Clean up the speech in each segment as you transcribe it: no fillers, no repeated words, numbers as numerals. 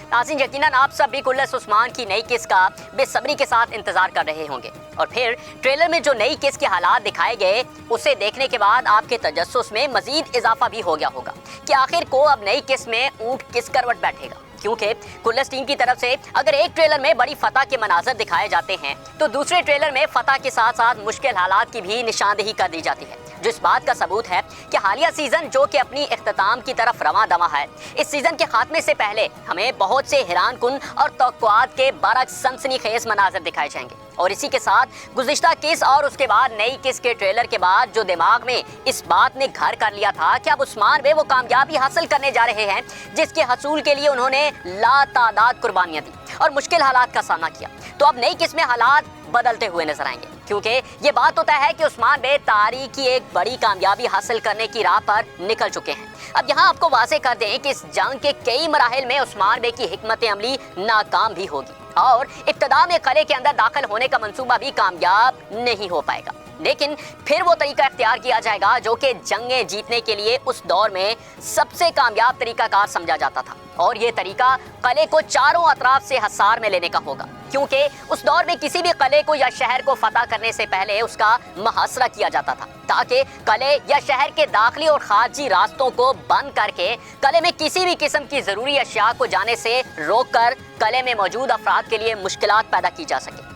नाज़रीन, यकीनन आप सब भी कुल्लस उस्मान की नई किस्त का बेसब्री के साथ इंतजार कर रहे होंगे और फिर ट्रेलर में जो नई किस्त के हालात दिखाए गए उसे देखने के बाद आपके तजस्सुस में मजीद इजाफा भी हो गया होगा कि आखिर को अब नई किस्त में ऊंट किस करवट बैठेगा। क्योंकि कुल्लस टीम की तरफ से अगर एक ट्रेलर में बड़ी फतह के मनाजर दिखाए जाते हैं तो दूसरे ट्रेलर में फतह के साथ साथ मुश्किल हालात की भी निशानदेही कर दी जाती है, जो इस बात का सबूत है कि हालिया सीजन जो कि अपनी इख्तिताम की तरफ रवां दवा है, इस सीजन के खात्मे से पहले हमें बहुत से हैरान कुन और तवक्कुआत के बरअक्स सनसनीखेज मनाजर दिखाए जाएंगे। और इसी के साथ गुज़िश्ता किस और उसके बाद नई किस के ट्रेलर के बाद जो दिमाग में इस बात ने घर कर लिया था कि अब उस्मान बे वो कामयाबी हासिल करने जा रहे हैं जिसके हसूल के लिए उन्होंने लातादाद कुर्बानियां दी और मुश्किल हालात का सामना किया, तो अब नई किस में हालात बदलते हुए नजर आएंगे। क्योंकि ये बात होता है कि उस्मान बे तारीख की एक बड़ी कामयाबी हासिल करने की राह पर निकल चुके हैं। अब यहाँ आपको वाज़ेह कर दें कि इस जंग के कई मराहिल में उस्मान बे की हिकमत अमली नाकाम भी होगी और इब्तदा में किले के अंदर दाखिल होने का मंसूबा भी कामयाब नहीं हो पाएगा, लेकिन फिर वो तरीका इख्तियार किया जाएगा जो कि जंगें जीतने के लिए उस दौर में सबसे कामयाब तरीकाकार समझा जाता था, और ये तरीका किले को चारों अतराफ से हसार में लेने का होगा। क्योंकि उस दौर में किसी भी किले को या शहर को फतह करने से पहले उसका मुहासरा किया जाता था ताकि किले या शहर के दाखिली और खारजी रास्तों को बंद करके किले में किसी भी किस्म की जरूरी अशिया को जाने से रोककर किले में मौजूद अफराद के लिए मुश्किलात पैदा की जा सके।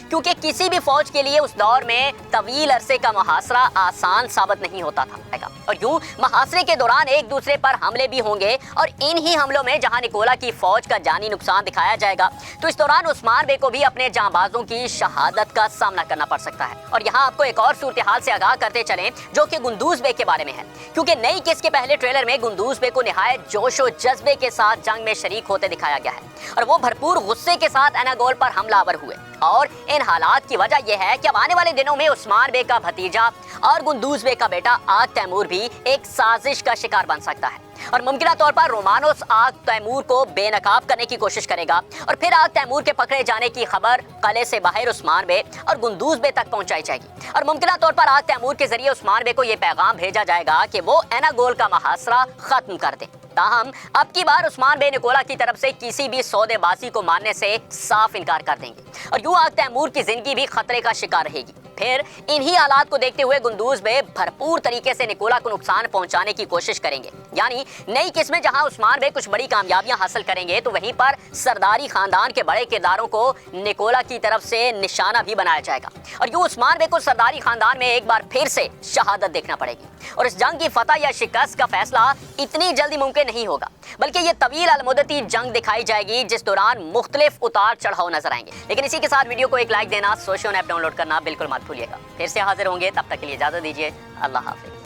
क्योंकि किसी भी फौज के लिए उस दौर में तवील अरसे का मुहासरा आसान साबित नहीं होता था और यूं मुहासरे के दौरान एक दूसरे पर हमले भी होंगे और इन ही हमलों में जहां निकोला की फौज का जानी नुकसान दिखाया जाएगा तो इस दौरान उस्मान बे को भी अपने जांबाजों की शहादत का सामना करना पड़ सकता है। और यहाँ आपको एक और सूरत हाल से आगाह करते चलें जो कि गुंदूज बे के बारे में है, क्योंकि नई किस के पहले ट्रेलर में गुंदूज बे को निहायत जोश और जज्बे के साथ जंग में शरीक होते दिखाया गया है और वो भरपूर गुस्से के साथ एनागोल पर हमलावर हुए। और इन हालात की वजह यह है कि अब आने वाले दिनों में उस्मान बे का भतीजा और गुंदूज बे का बेटा आग तैमूर भी एक साजिश का शिकार बन सकता है और मुमकिन तौर पर रोमानोस आग तैमूर को बेनकाब करने की कोशिश करेगा और फिर आग तैमूर के पकड़े जाने की खबर किले से बाहर उस्मान बे और गुंदूज बे तक पहुंचाई जाएगी और मुमकिन तौर पर आग तैमूर के जरिए उस्मान बे को यह पैगाम भेजा जाएगा कि वो एनागोल का मुहासरा खत्म कर दें। ताहम अब की बार उस्मान बे निकोला की तरफ से किसी भी सौदेबाजी को मानने से साफ इनकार कर देंगे और यूं आग तैमूर की जिंदगी भी खतरे का शिकार रहेगी। फिर इन्हीं हालात को देखते हुए गुंदूज बे भरपूर तरीके से निकोला को नुकसान पहुंचाने की कोशिश करेंगे। यानी नई किस्में जहां उस्मान बे कुछ बड़ी कामयाबियां हासिल करेंगे तो वहीं पर सरदारी खानदान के बड़े किरदारों को निकोला की तरफ से निशाना भी बनाया जाएगा और यूं उस्मान बे को सरदारी खानदान में एक बार फिर से शहादत देखना पड़ेगी और इस जंग की फतह या शिकस्त का फैसला इतनी जल्दी मुमकिन नहीं होगा, बल्कि ये तवील अलमुद्दती जंग दिखाई जाएगी जिस दौरान मुख्तलिफ उतार चढ़ाव नजर आएंगे। लेकिन इसी के साथ वीडियो को एक लाइक देना, सोशल ऐप डाउनलोड करना बिल्कुल मत भूलिएगा। फिर से हाजिर होंगे, तब तक के लिए इजाजत दीजिए। अल्लाह हाफिज।